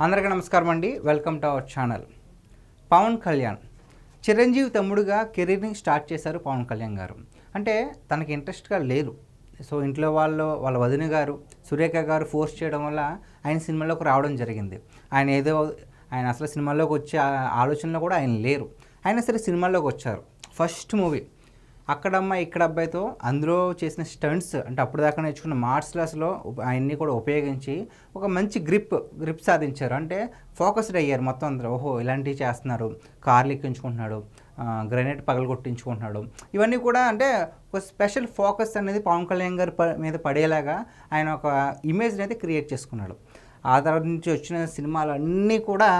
అందరికీ నమస్కారం అండి. Welcome to our channel. Pawan Kalyan Chiranjeevi తమ్ముడుగా కెరీర్ని స్టార్ట్ చేశారు పవన్ కళ్యాణ్ గారు. అంటే తనకి ఇంట్రెస్ట్గా లేరు. సో ఇంట్లో వాళ్ళ వదిన గారు సురేఖ గారు ఫోర్స్ చేయడం వల్ల ఆయన సినిమాలోకి రావడం జరిగింది. ఆయన అసలు సినిమాల్లోకి వచ్చే ఆలోచనలో కూడా ఆయన లేరు. అయినా సరే సినిమాల్లోకి వచ్చారు. ఫస్ట్ మూవీ అక్కడమ్మ ఇక్కడ అబ్బాయితో అందులో చేసిన స్టంట్స్ అంటే అప్పుడు దాకా నేర్చుకున్న మార్షల్ ఆర్ట్స్లో అవన్నీ కూడా ఉపయోగించి ఒక మంచి గ్రిప్ సాధించారు. అంటే ఫోకస్డ్ అయ్యారు మొత్తం అందరూ. ఓహో ఇలాంటివి చేస్తున్నారు, కార్లు ఎక్కించుకుంటున్నాడు, గ్రెనేడ్ పగలగొట్టించుకుంటున్నాడు. ఇవన్నీ కూడా అంటే ఒక స్పెషల్ ఫోకస్ అనేది పవన్ కళ్యాణ్ గారి మీద పడేలాగా ఆయన ఒక ఇమేజ్ని అయితే క్రియేట్ చేసుకున్నాడు. ఆ తర్వాత నుంచి వచ్చిన సినిమాలు అన్నీ కూడా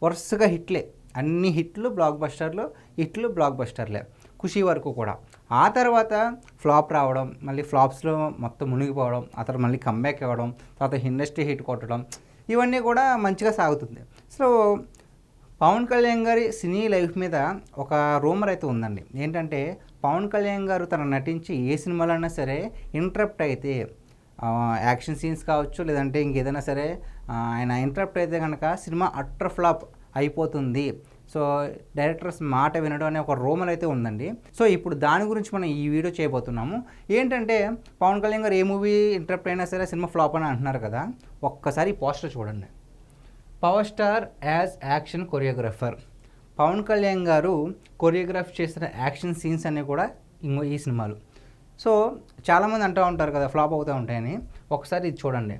వరుసగా హిట్లే. అన్ని హిట్లు బ్లాక్ బస్టర్లే ఖుషీ వరకు కూడా. ఆ తర్వాత ఫ్లాప్ రావడం, మళ్ళీ ఫ్లాప్స్లో మొత్తం మునిగిపోవడం, ఆ తర్వాత మళ్ళీ కంబ్యాక్ అవ్వడం, తర్వాత ఇండస్ట్రీ హిట్ కొట్టడం, ఇవన్నీ కూడా మంచిగా సాగుతుంది. సో పవన్ కళ్యాణ్ గారి సినీ లైఫ్ మీద ఒక రూమర్ అయితే ఉందండి. ఏంటంటే పవన్ కళ్యాణ్ గారు తను నటించి ఏ సినిమాలో అయినా సరే ఇంటరప్ట్ అయితే యాక్షన్ సీన్స్ కావచ్చు, లేదంటే ఇంకేదైనా సరే ఆయన ఇంటరప్ట్ అయితే కనుక సినిమా అట్టర్ ఫ్లాప్ అయిపోతుంది. సో డైరెక్టర్స్ మాట వినడం అనే ఒక రూమర్ అయితే ఉందండి. సో ఇప్పుడు దాని గురించి మనం ఈ వీడియో చేయబోతున్నాము. ఏంటంటే పవన్ కళ్యాణ్ గారు ఏ మూవీ ఇంటరప్ట్ అయినా సరే సినిమా ఫ్లాప్ అని అంటున్నారు కదా. ఒక్కసారి పోస్టర్ చూడండి. Power star as action choreographer. Pawan Kalyan garu choreograph చేసిన యాక్షన్ సీన్స్ అన్నీ కూడా ఈ సినిమాలు. సో చాలామంది అంటూ ఉంటారు కదా ఫ్లాప్ అవుతూ ఉంటాయని. ఒకసారి ఇది చూడండి.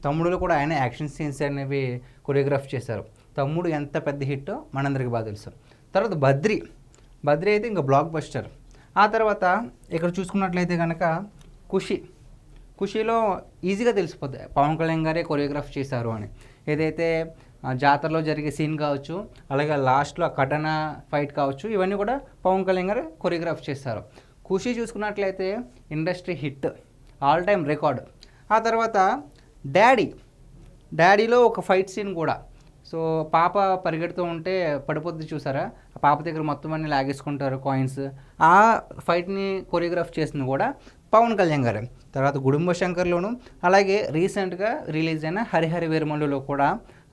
తమ్ముడులో కూడా ఆయన యాక్షన్ సీన్స్ అనేవి కొరియోగ్రాఫ్ చేశారు. తమ్ముడు ఎంత పెద్ద హిట్టో మనందరికీ బాగా తెలుసు. తర్వాత బద్రి అయితే ఇంకా బ్లాక్ బస్టర్. ఆ తర్వాత ఇక్కడ చూసుకున్నట్లయితే కనుక ఖుషీలో ఈజీగా తెలిసిపోద్ది పవన్ కళ్యాణ్ గారే కొరియోగ్రాఫ్ చేశారు అని. ఏదైతే జాతరలో జరిగే సీన్ కావచ్చు, అలాగే లాస్ట్లో కటన ఫైట్ కావచ్చు, ఇవన్నీ కూడా పవన్ కళ్యాణ్ గారు కొరియోగ్రాఫ్ చేశారు. ఖుషీ చూసుకున్నట్లయితే industry hit, all time record. ఆ తర్వాత డాడీలో ఒక ఫైట్ సీన్ కూడా. సో పాప పరిగెడుతూ ఉంటే పడిపోద్ది చూసారా, ఆ పాప దగ్గర మొత్తం అన్ని లాగేసుకుంటారు కాయిన్స్. ఆ ఫైట్ని కొరియోగ్రాఫ్ చేసింది కూడా పవన్ కళ్యాణ్ గారు. తర్వాత గుడుంబ శంకర్లోను, అలాగే రీసెంట్గా రిలీజ్ అయిన హరిహర వీరమల్లులో కూడా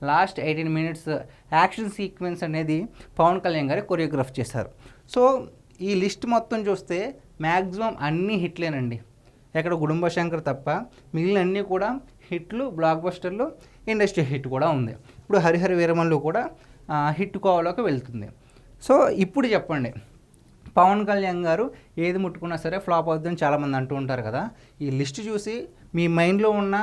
లాస్ట్ 18 minutes యాక్షన్ సీక్వెన్స్ అనేది పవన్ కళ్యాణ్ గారు కొరియోగ్రాఫ్ చేశారు. సో ఈ లిస్ట్ మొత్తం చూస్తే మ్యాక్సిమం అన్నీ హిట్లేనండి. ఎక్కడ గుడుంబ శంకర్ తప్ప మిగిలిన అన్నీ కూడా హిట్లు, బ్లాక్ బస్టర్లు, ఇండస్ట్రీ హిట్ కూడా ఉంది. ఇప్పుడు హరిహర వీరమల్లు కూడా హిట్ కోవలోకి వెళ్తుంది. సో ఇప్పుడు చెప్పండి, పవన్ కళ్యాణ్ గారు ఏది ముట్టుకున్నా సరే ఫ్లాప్ అవుతుందని చాలామంది అంటూ ఉంటారు కదా. ఈ లిస్ట్ చూసి మీ మైండ్లో ఉన్న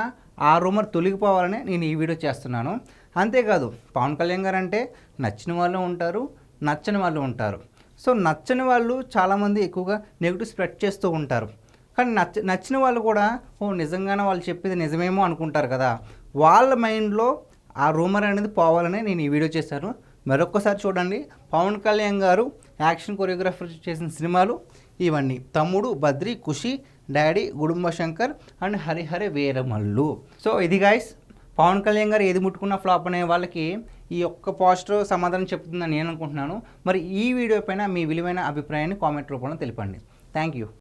ఆ రూమర్ తొలగిపోవాలని నేను ఈ వీడియో చేస్తున్నాను. అంతేకాదు పవన్ కళ్యాణ్ గారు అంటే నచ్చిన వాళ్ళు ఉంటారు, నచ్చని వాళ్ళు ఉంటారు. సో నచ్చని వాళ్ళు చాలామంది ఎక్కువగా నెగిటివ్ స్ప్రెడ్ చేస్తూ ఉంటారు. కానీ నచ్చిన వాళ్ళు కూడా నిజంగానే వాళ్ళు చెప్పేది నిజమేమో అనుకుంటారు కదా. వాళ్ళ మైండ్లో ఆ రూమర్ అనేది పోవాలని నేను ఈ వీడియో చేశాను. మరొక్కసారి చూడండి. పవన్ కళ్యాణ్ గారు యాక్షన్ కొరియోగ్రాఫర్ చేసిన సినిమాలు ఇవన్నీ: తమ్ముడు, బద్రి, ఖుషి, డాడీ, గుడుంబ శంకర్ అండ్ హరిహర వీరమల్లు. సో ఇది గైస్, పవన్ కళ్యాణ్ గారు ఏది ముట్టుకున్న ఫ్లాప్ అనే వాళ్ళకి ఈ ఒక్క పోస్టర్ సమాధానం చెప్తుందని నేను అనుకుంటున్నాను. మరి ఈ వీడియో పైన మీ విలువైన అభిప్రాయాన్ని కామెంట్ రూపంలో తెలిపండి. Thank you.